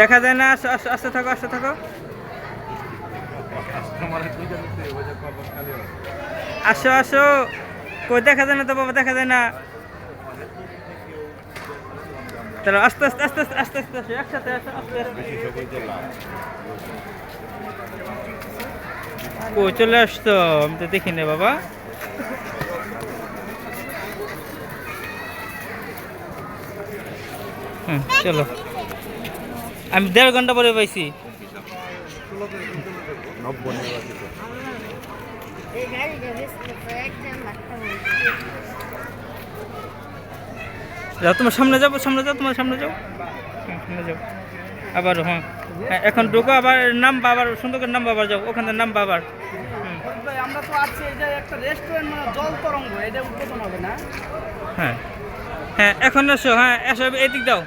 দেখা যায় না, আসতে থাকো আসতে থাকো। আসো আসো, কই দেখা যায় না তো বাবা, দেখা যায় না। চলো আস্তে আস্তে আস্তে আস্তে আস্তে আস্তে আসো, একসাথে আসো, আস্তে আস্তে। কই চলে আসতো, আমি তো দেখি না বাবা। হ্যাঁ চলো, আমি 1.5 ঘন্টা পরে পাইছি। যাও তোমার সামনে যাবো, সামনে যাও, তোমার সামনে যাও। হ্যাঁ সামনে যাও আবার। হ্যাঁ হ্যাঁ, এখন ঢুকো আবার, নাম বাবার সুন্দর করে, নাম বাবার যাও, ওখানে নাম বাবার। ভাই আমরা তো আছি, এটা একটা রেস্টুরেন্ট, মানে জল তরঙ্গ, এটা উদ্বোধন হবে না? হ্যাঁ হ্যাঁ এখন এসো, হ্যাঁ এসো, এদিক দাও।